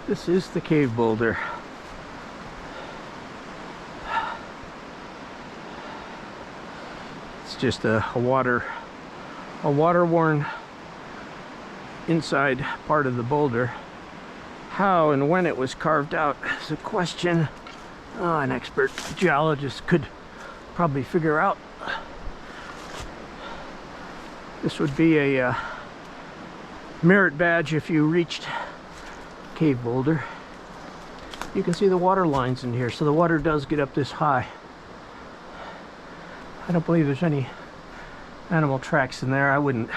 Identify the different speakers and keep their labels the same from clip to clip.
Speaker 1: This is the cave boulder. It's just a water-worn inside part of the boulder. How and when it was carved out is a question an expert geologist could probably figure out. This would be a merit badge if you reached cave boulder. You can see the water lines in here, so the water does get up this high. I don't believe there's any animal tracks in there. I wouldn't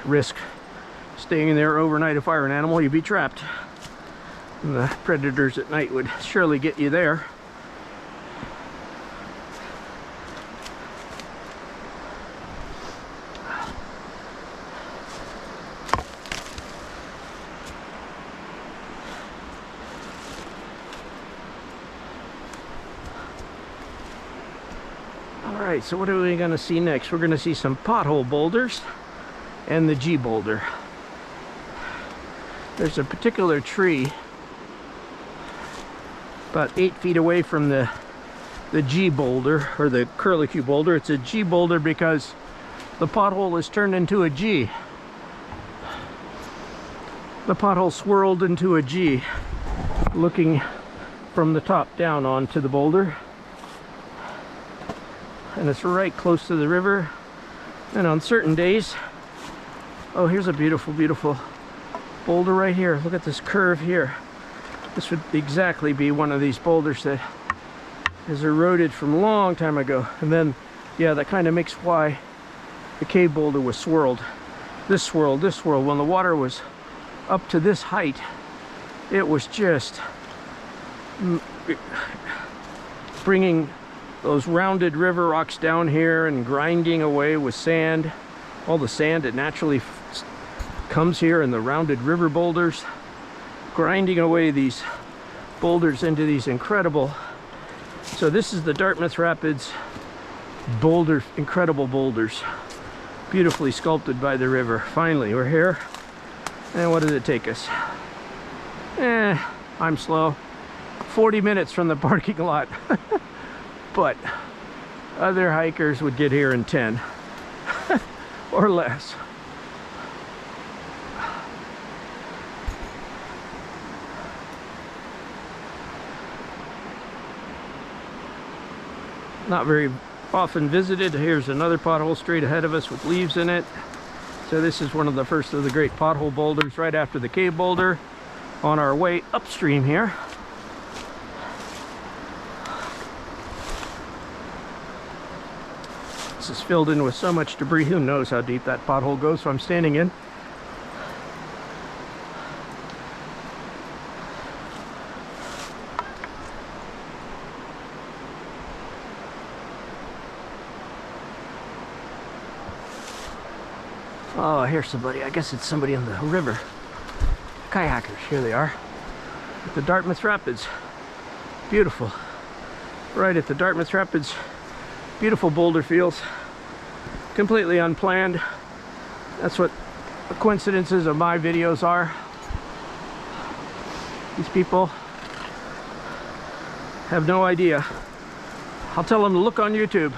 Speaker 1: risk staying in there overnight. If I were an animal, you'd be trapped. And the predators at night would surely get you there. Alright, so what are we going to see next? We're going to see some pothole boulders and the G boulder. There's a particular tree about 8 feet away from the G boulder, or the Curley boulder. It's a G boulder because the pothole is turned into a G. The pothole swirled into a G, looking from the top down onto the boulder. And it's right close to the river. And on certain days, oh, here's a beautiful, beautiful boulder right here. Look at this curve here. This would exactly be one of these boulders that is eroded from a long time ago. And then, yeah, that kind of makes why the cave boulder was swirled. This swirled, this swirled. When the water was up to this height, it was just bringing those rounded river rocks down here and grinding away with sand. All the sand that naturally comes here in the rounded river boulders, grinding away these boulders into these incredible. So this is the Dartmouth Rapids boulder, incredible boulders, beautifully sculpted by the river. Finally, we're here. And what did it take us? I'm slow. 40 minutes from the parking lot. But other hikers would get here in 10 or less. Not very often visited. Here's another pothole straight ahead of us with leaves in it. So this is one of the first of the great pothole boulders right after the cave boulder on our way upstream here. This is filled in with so much debris, who knows how deep that pothole goes, so I'm standing in. Oh, I hear somebody. I guess it's somebody in the river. Kayakers, here they are. At the Dartmouth Rapids. Beautiful. Right at the Dartmouth Rapids. Beautiful boulder fields. Completely unplanned. That's what the coincidences of my videos are. These people have no idea. I'll tell them to look on YouTube.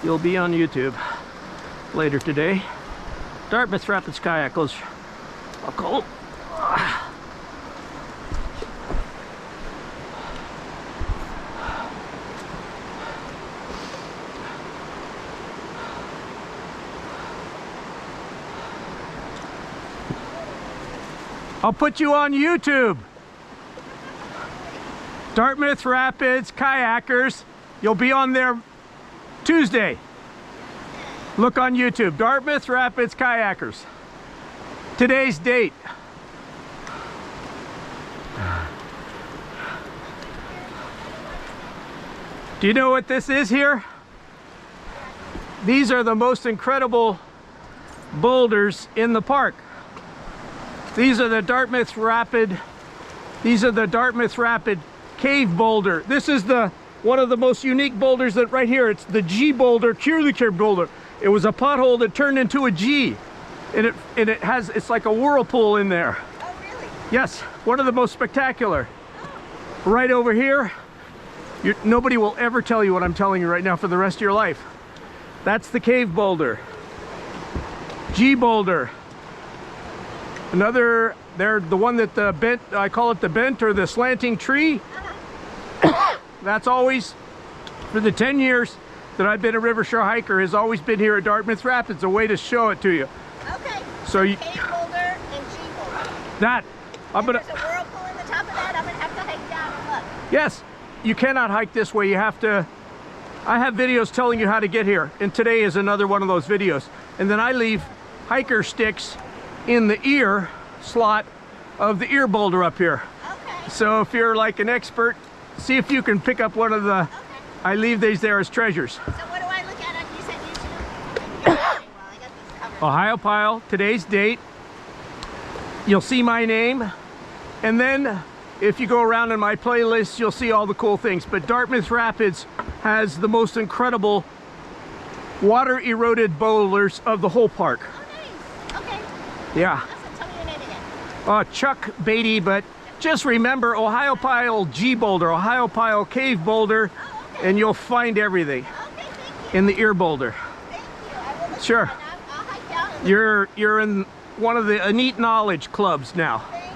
Speaker 1: You'll be on YouTube later today. Dartmouth Rapids kayakers. I'll call them. I'll put you on YouTube. Dartmouth Rapids kayakers. You'll be on there Tuesday. Look on YouTube. Dartmouth Rapids kayakers. Today's date. Do you know what this is here? These are the most incredible boulders in the park. These are the Dartmouth Rapid. These are the Dartmouth Rapid cave boulder. This is one of the most unique boulders that right here. It's the G boulder, Curley boulder. It was a pothole that turned into a G, and it's like a whirlpool in there.
Speaker 2: Oh, really?
Speaker 1: Yes, one of the most spectacular. Right over here, nobody will ever tell you what I'm telling you right now for the rest of your life. That's the cave boulder. G boulder. Another, they're the one that the bent, I call it the bent or the slanting tree. That's always, for the 10 years that I've been a river shore hiker, has always been here at Dartmouth Rapids, a way to show it to you.
Speaker 2: Okay.
Speaker 1: So you,
Speaker 2: cave boulder and G boulder.
Speaker 1: That, I'm gonna.
Speaker 2: There's a whirlpool in the top of that. I'm gonna have to hike down and look.
Speaker 1: Yes, you cannot hike this way. You have to. I have videos telling you how to get here, and today is another one of those videos. And then I leave hiker sticks in the ear slot of the ear boulder up here.
Speaker 2: Okay.
Speaker 1: So if you're like an expert, see if you can pick up one of the.
Speaker 2: Okay.
Speaker 1: I leave these there as treasures.
Speaker 2: So what do I look at? You said YouTube. Well, I got these covered.
Speaker 1: Ohiopyle, today's date. You'll see my name, and then if you go around in my playlist, you'll see all the cool things. But Dartmouth Rapids has the most incredible water eroded boulders of the whole park.
Speaker 2: Oh, nice. Okay.
Speaker 1: Yeah.
Speaker 2: Awesome. Tell me your name again.
Speaker 1: Chuck Beatty, but just remember Ohiopyle G boulder, Ohiopyle cave boulder,
Speaker 2: Oh, okay.
Speaker 1: and you'll find everything
Speaker 2: Okay, thank you.
Speaker 1: in the ear boulder.
Speaker 2: Thank you. I will look
Speaker 1: Sure.
Speaker 2: at that. I'll hike down and look.
Speaker 1: You're in one of the neat knowledge clubs now.
Speaker 2: Thank you.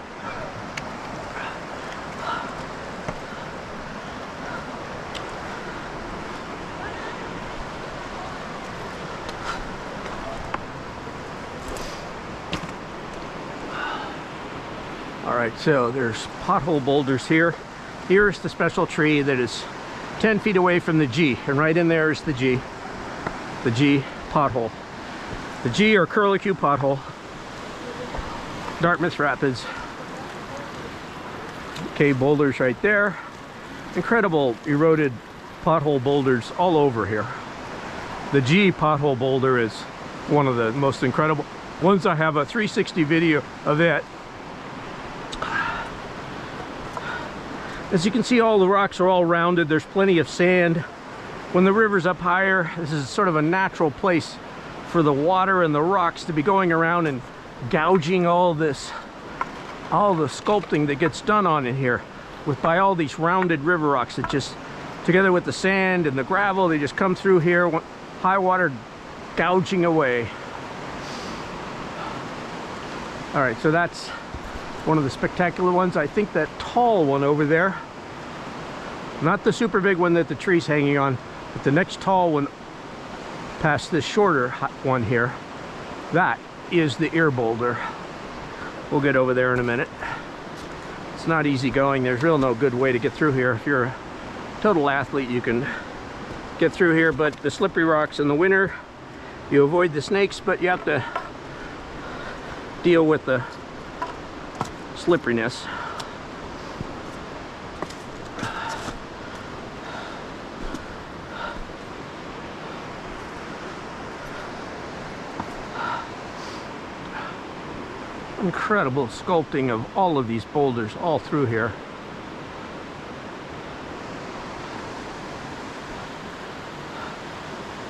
Speaker 1: All right, so there's pothole boulders here. Here's the special tree that is 10 feet away from the G, and right in there is the G pothole. The G or Curley pothole, Dartmouth Rapids. Cave boulders right there. Incredible eroded pothole boulders all over here. The G pothole boulder is one of the most incredible ones. I have a 360 video of it. As you can see, all the rocks are all rounded. There's plenty of sand. When the river's up higher, this is sort of a natural place for the water and the rocks to be going around and gouging all the sculpting that gets done on in here by all these rounded river rocks that just, together with the sand and the gravel, they just come through here, high water gouging away. All right, so that's one of the spectacular ones. I think that tall one over there, not the super big one that the tree's hanging on, but the next tall one past this shorter one here, that is the ear boulder. We'll get over there in a minute. It's not easy going. There's really no good way to get through here. If you're a total athlete, you can get through here, but the slippery rocks in the winter, you avoid the snakes, but you have to deal with the slipperiness. Incredible sculpting of all of these boulders all through here.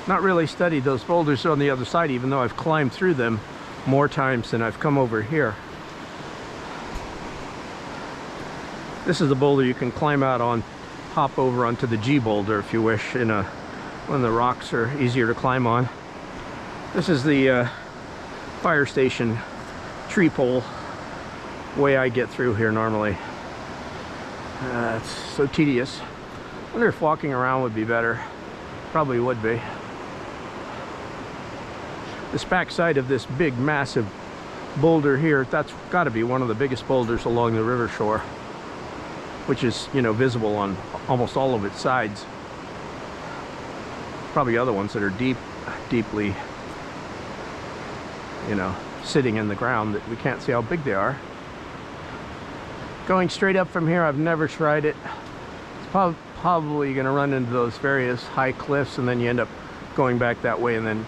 Speaker 1: Not really studied those boulders on the other side, even though I've climbed through them more times than I've come over here. This is the boulder you can climb out on, hop over onto the G boulder if you wish, when the rocks are easier to climb on. This is the fire station tree pole way I get through here normally. It's so tedious. I wonder if walking around would be better. Probably would be. This back side of this big massive boulder here, that's got to be one of the biggest boulders along the river shore, which is, you know, visible on almost all of its sides. Probably other ones that are deeply, you know, sitting in the ground that we can't see how big they are. Going straight up from here, I've never tried it. It's probably going to run into those various high cliffs, and then you end up going back that way and then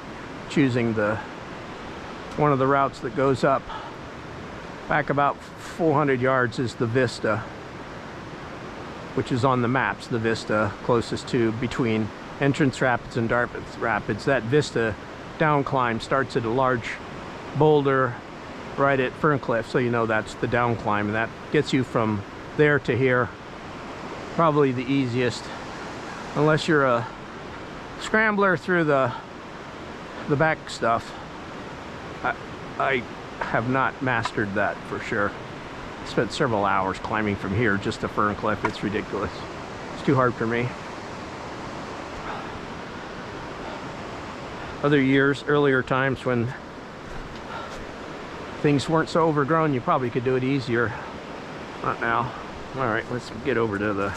Speaker 1: choosing one of the routes that goes up. Back about 400 yards is the vista, which is on the maps, the vista closest to between Entrance Rapids and Dartmouth Rapids. That vista down climb starts at a large boulder right at Fern Cliff, so you know that's the down climb, and that gets you from there to here. Probably the easiest, unless you're a scrambler through the back stuff. I have not mastered that for sure. Spent several hours climbing from here just to Fern Cliff. It's ridiculous. It's too hard for me. Other years, earlier times when things weren't so overgrown, you probably could do it easier. Not now. All right, let's get over to the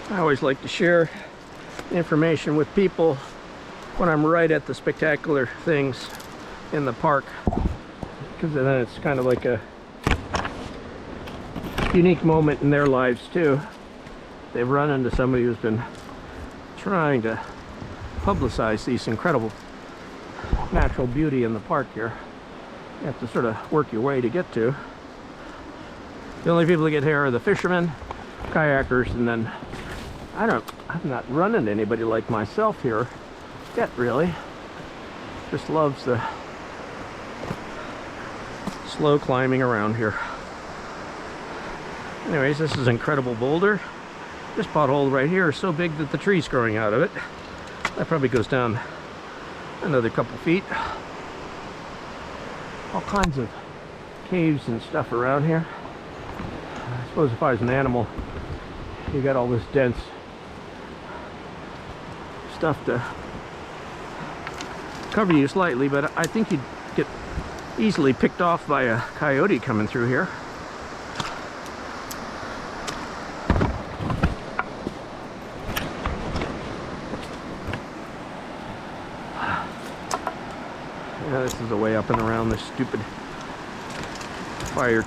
Speaker 1: I always like to share information with people when I'm right at the spectacular things in the park, because then it's kind of like a unique moment in their lives too. They've run into somebody who's been trying to publicize these incredible natural beauty in the park here. You have to sort of work your way to get to. The only people that get here are the fishermen, kayakers, and then I've not run into anybody like myself here yet, really. Just loves the slow climbing around here. Anyways, this is incredible boulder. This pothole right here is so big that the tree's growing out of it. That probably goes down another couple feet. All kinds of caves and stuff around here. I suppose if I was an animal, you got all this dense stuff to cover you slightly, but I think you'd get easily picked off by a coyote coming through here. Yeah, this is the way up and around this stupid fire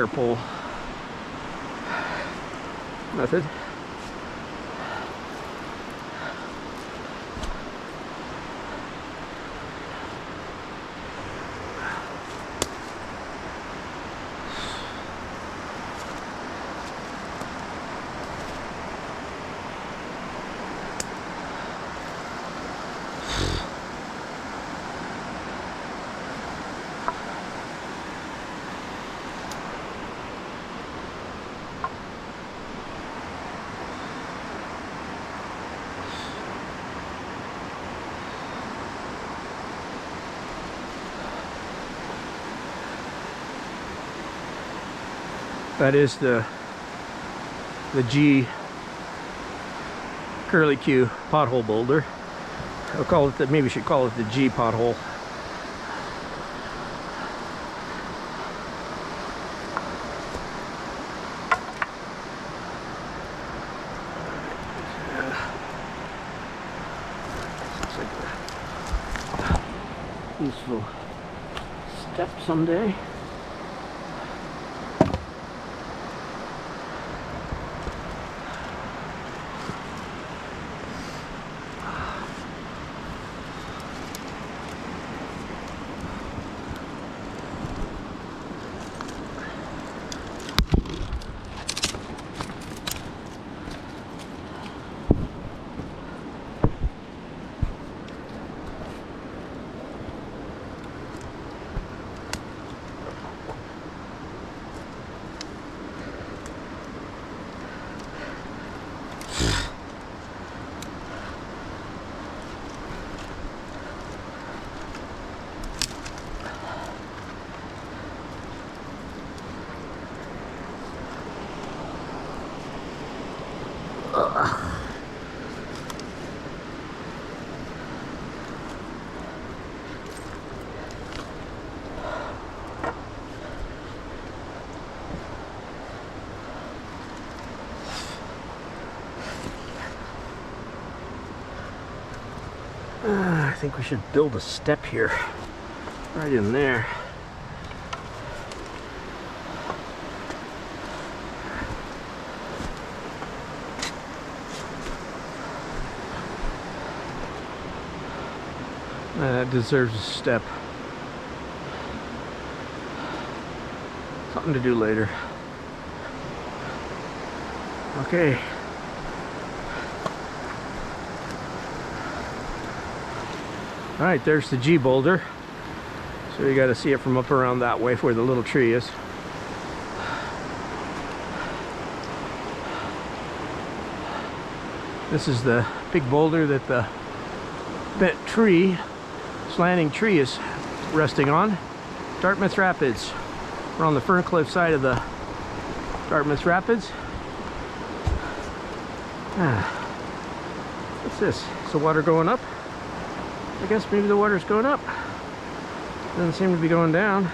Speaker 1: pole method. That is the G Curley Q pothole boulder. I'll call it maybe we should call it the G pothole. Looks like a useful step someday. I think we should build a step here, right in there. That deserves a step. Something to do later. Okay. All right, there's the G boulder. So you got to see it from up around that way where the little tree is. This is the big boulder that the bent tree, slanting tree, is resting on. Dartmouth Rapids. We're on the Fern Cliff side of the Dartmouth Rapids. What's this? Is the water going up? I guess maybe the water's going up. Doesn't seem to be going down.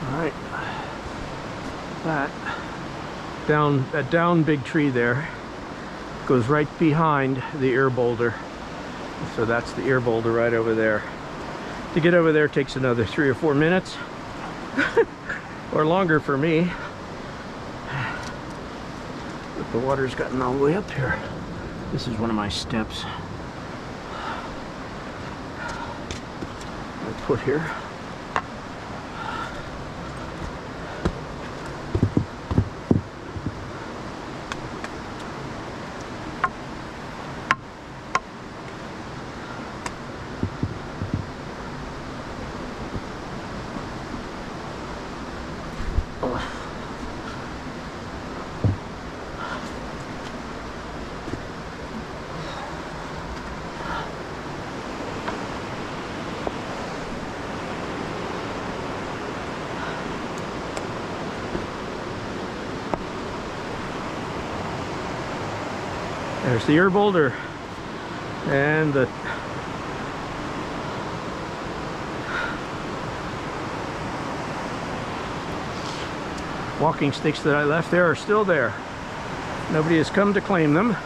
Speaker 1: Alright, that down big tree there goes right behind the ear boulder. So that's the ear boulder right over there. To get over there takes another 3 or 4 minutes or longer for me. But the water's gotten all the way up here. This is one of my steps I put here. There's the ear boulder and the walking sticks that I left there are still there. Nobody has come to claim them.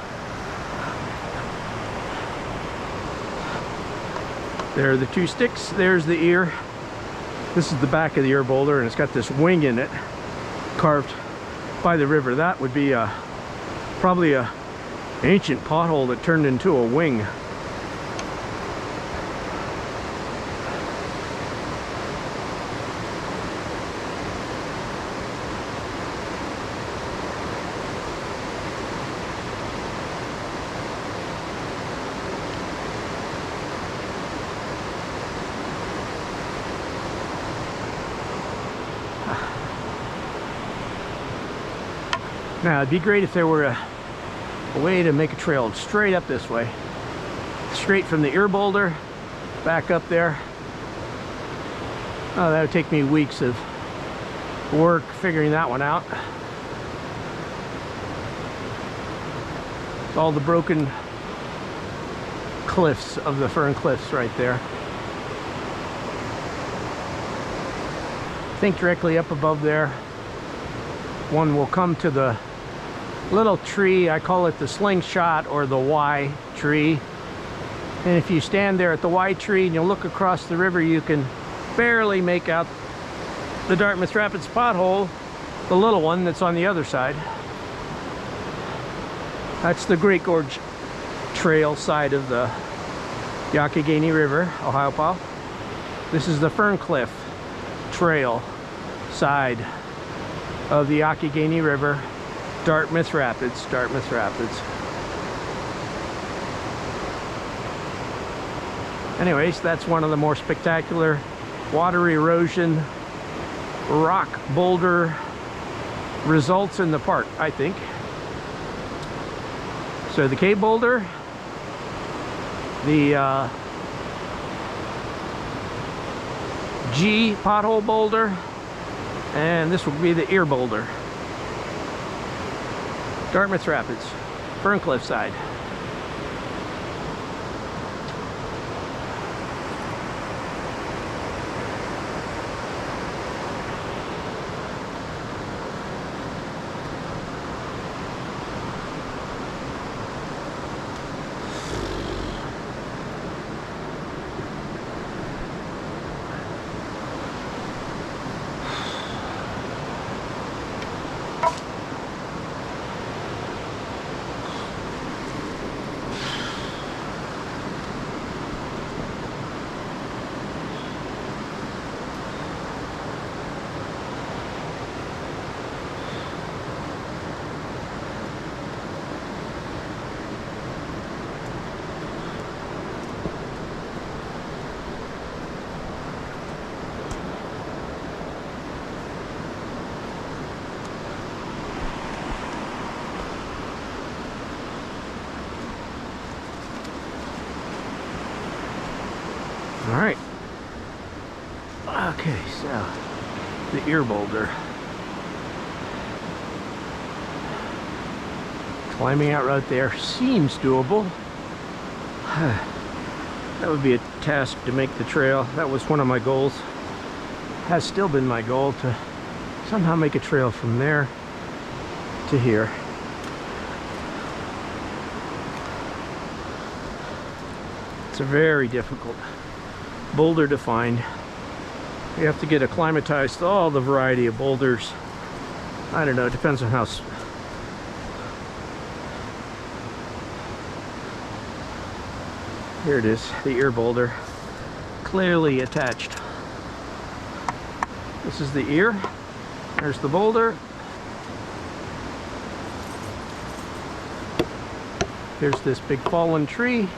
Speaker 1: There are the 2 sticks. There's the ear. This is the back of the ear boulder, and it's got this wing in it carved by the river. That would be probably a ancient pothole that turned into a wing. Now, it'd be great if there were a way to make a trail straight up this way, straight from the ear boulder back up there. Oh, that would take me weeks of work figuring that one out. All the broken cliffs of the Fern Cliffs right there. I think directly up above there, one will come to the little tree. I call it the slingshot or the Y tree. And if you stand there at the Y tree and you look across the river, you can barely make out the Dartmouth Rapids pothole, the little one that's on the other side. That's the Great Gorge Trail side of the Youghiogheny River, Ohiopyle. This is the Fern Cliff Trail side of the Youghiogheny River, Dartmouth Rapids, Dartmouth Rapids. Anyways, that's one of the more spectacular water erosion, rock boulder results in the park, I think. So the K boulder, the G pothole boulder, and this will be the ear boulder. Dartmouth Rapids, Fern Cliff side. All right. Okay, so the ear boulder. Climbing out right there seems doable. That would be a task to make the trail. That was one of my goals. Has still been my goal to somehow make a trail from there to here. It's a very difficult boulder to find. You have to get acclimatized to all the variety of boulders. I don't know, it depends on how. Here it is, the ear boulder, clearly attached. This is the ear. There's the boulder. Here's this big fallen tree.